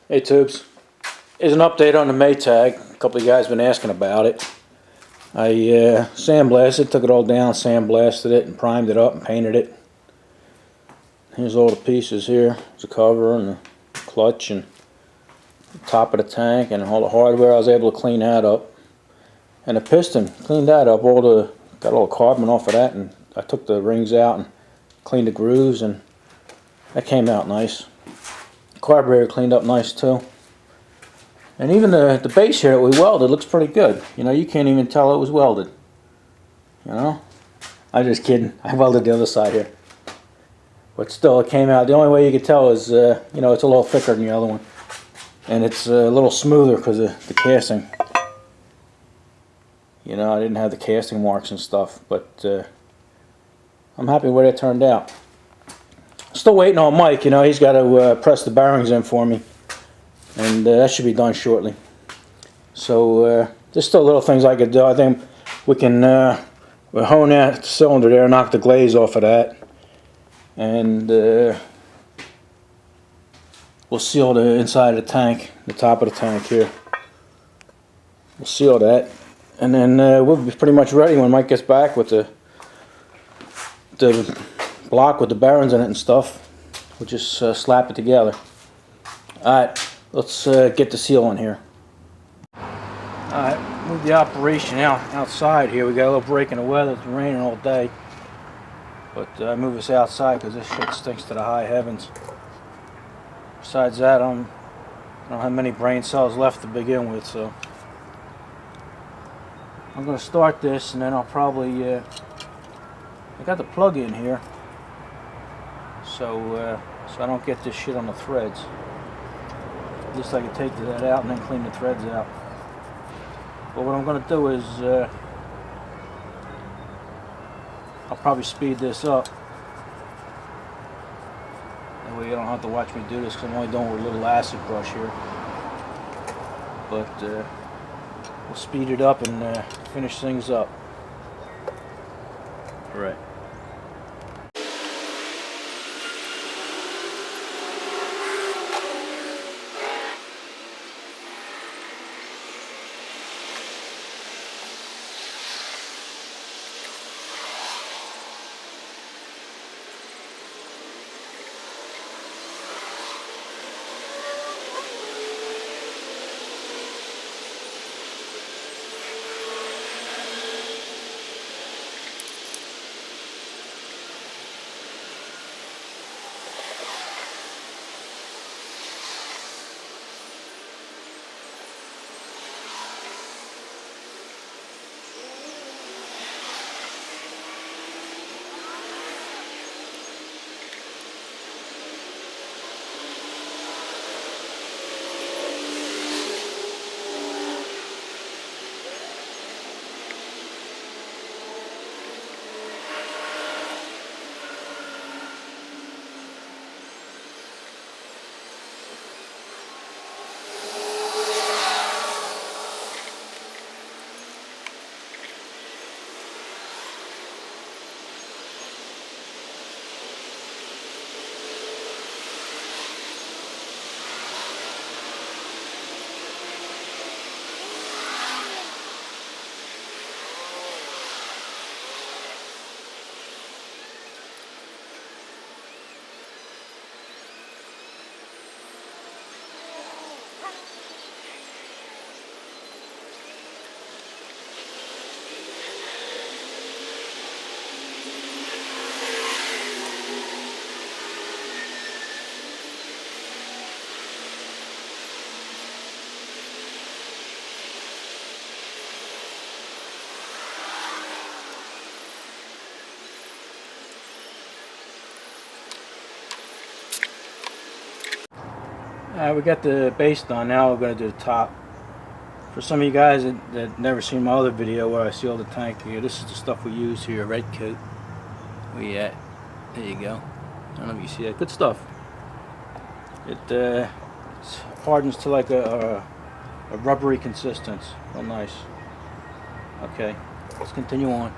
Hey Tubes, here's an update on the Maytag. A couple of you guys been asking about it. I sandblasted, took it all down, sandblasted it, and primed it up and painted it. Here's all the pieces here. It's a cover and the clutch and the top of the tank and all the hardware. I was able to clean that up. And the piston, cleaned that up. Got all the carbon off of that, and I took the rings out and cleaned the grooves, and that came out nice. The carburetor cleaned up nice too. And even the base here that we welded looks pretty good. You know, you can't even tell it was welded. You know? I'm just kidding. I welded the other side here. But still, it came out. The only way you could tell is, you know, it's a little thicker than the other one. And it's a little smoother because of the casting. You know, I didn't have the casting marks and stuff. But I'm happy with it turned out. Still waiting on Mike. You know, he's got to press the bearings in for me. And that should be done shortly. So there's still little things I could do. I think we can we'll hone that cylinder there, knock the glaze off of that, and we'll seal the inside of the tank, the top of the tank here. We'll seal that, and then we'll be pretty much ready when Mike gets back with the block with the bearings in it and stuff. We'll just slap it together. Alright. Let's get the seal on here. Alright, move the operation outside here. We got a little break in the weather. It's raining all day. But I move this outside because this shit stinks to the high heavens. Besides that, I don't have many brain cells left to begin with, so I'm going to start this, and then I'll probably I got the plug in here so I don't get this shit on the threads. At least I can take that out and then clean the threads out. But what I'm going to do is I'll probably speed this up. That way you don't have to watch me do this because I'm only doing with a little acid brush here. But we'll speed it up and finish things up. All right. We got the base done. Now we're going to do the top. For some of you guys that never seen my other video where I seal the tank here, this is the stuff we use here, red coat. Where you at? There you go. I don't know if you see that. Good stuff. It hardens to like a rubbery consistence. Real nice. Okay, let's continue on.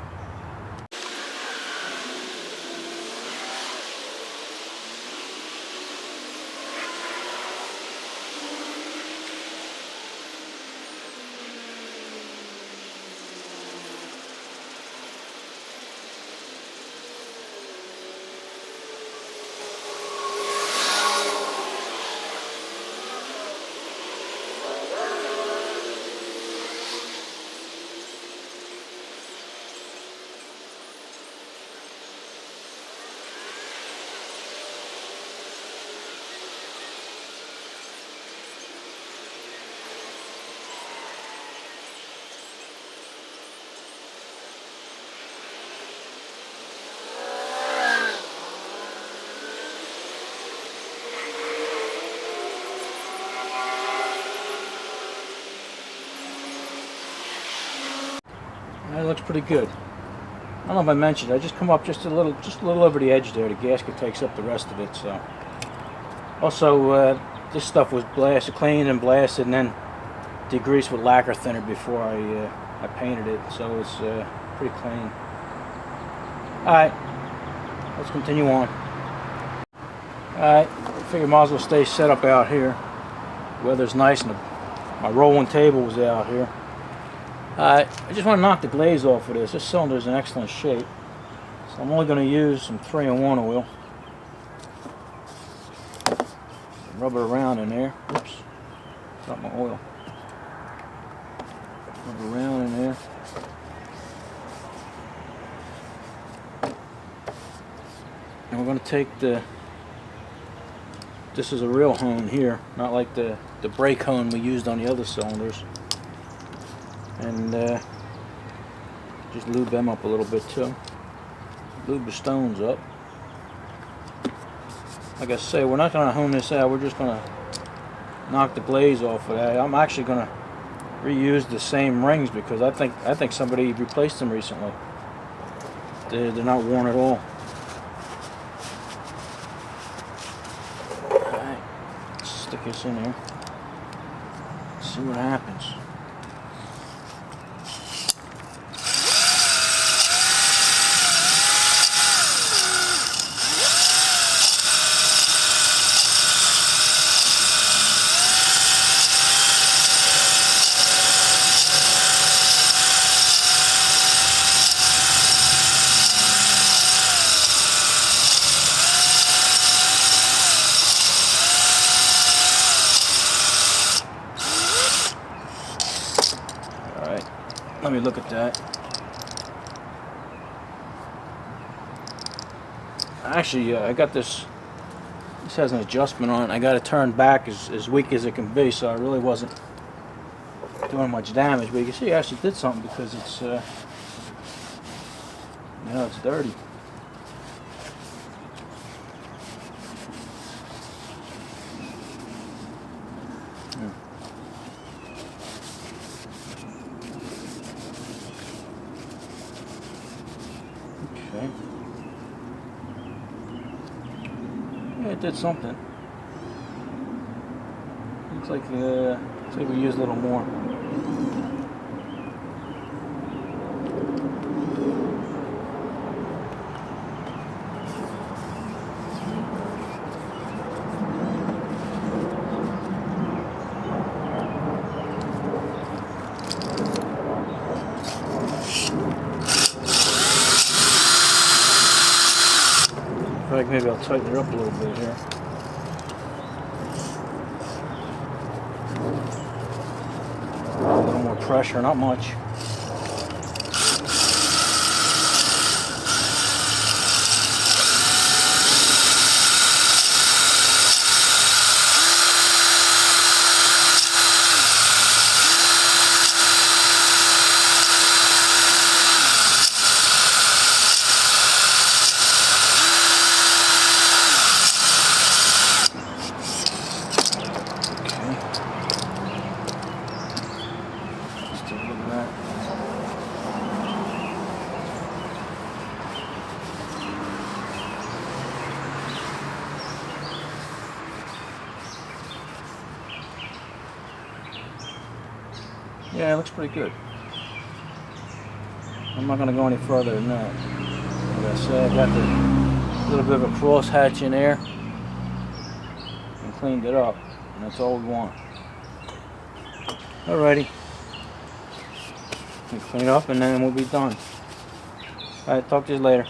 That looks pretty good. I don't know if I mentioned, I just come up just a little over the edge there. The gasket takes up the rest of it. So, also, this stuff was blasted, cleaned and blasted, and then degreased with lacquer thinner before I painted it. So it's pretty clean. All right, let's continue on. All right, I figure might as well stay set up out here. Weather's nice, and my rolling table was out here. I just want to knock the glaze off of this. This cylinder is in excellent shape, so I'm only going to use some 3-in-1 oil. Rub it around in there. Oops, got my oil. Rub it around in there. And we're going to take this is a real hone here, not like the brake hone we used on the other cylinders. And just lube them up a little bit too. Lube the stones up. Like I say, we're not going to hone this out. We're just going to knock the glaze off of that. I'm actually going to reuse the same rings because I think somebody replaced them recently. They're not worn at all. All right, let's stick this in there. See what happens. Let me look at that. Actually, I got this. This has an adjustment on it. I got it turned back as weak as it can be, so I really wasn't doing much damage. But you can see I actually did something because it's, it's dirty. Okay. Yeah, it did something. Looks like we use a little more. Maybe I'll tighten it up a little bit here. A little more pressure, not much. Yeah, it looks pretty good. I'm not going to go any further than that. Like I said, I got the little bit of a cross hatch in there and cleaned it up, and that's all we want. Alrighty. Clean it up and then we'll be done. Alright, talk to you later.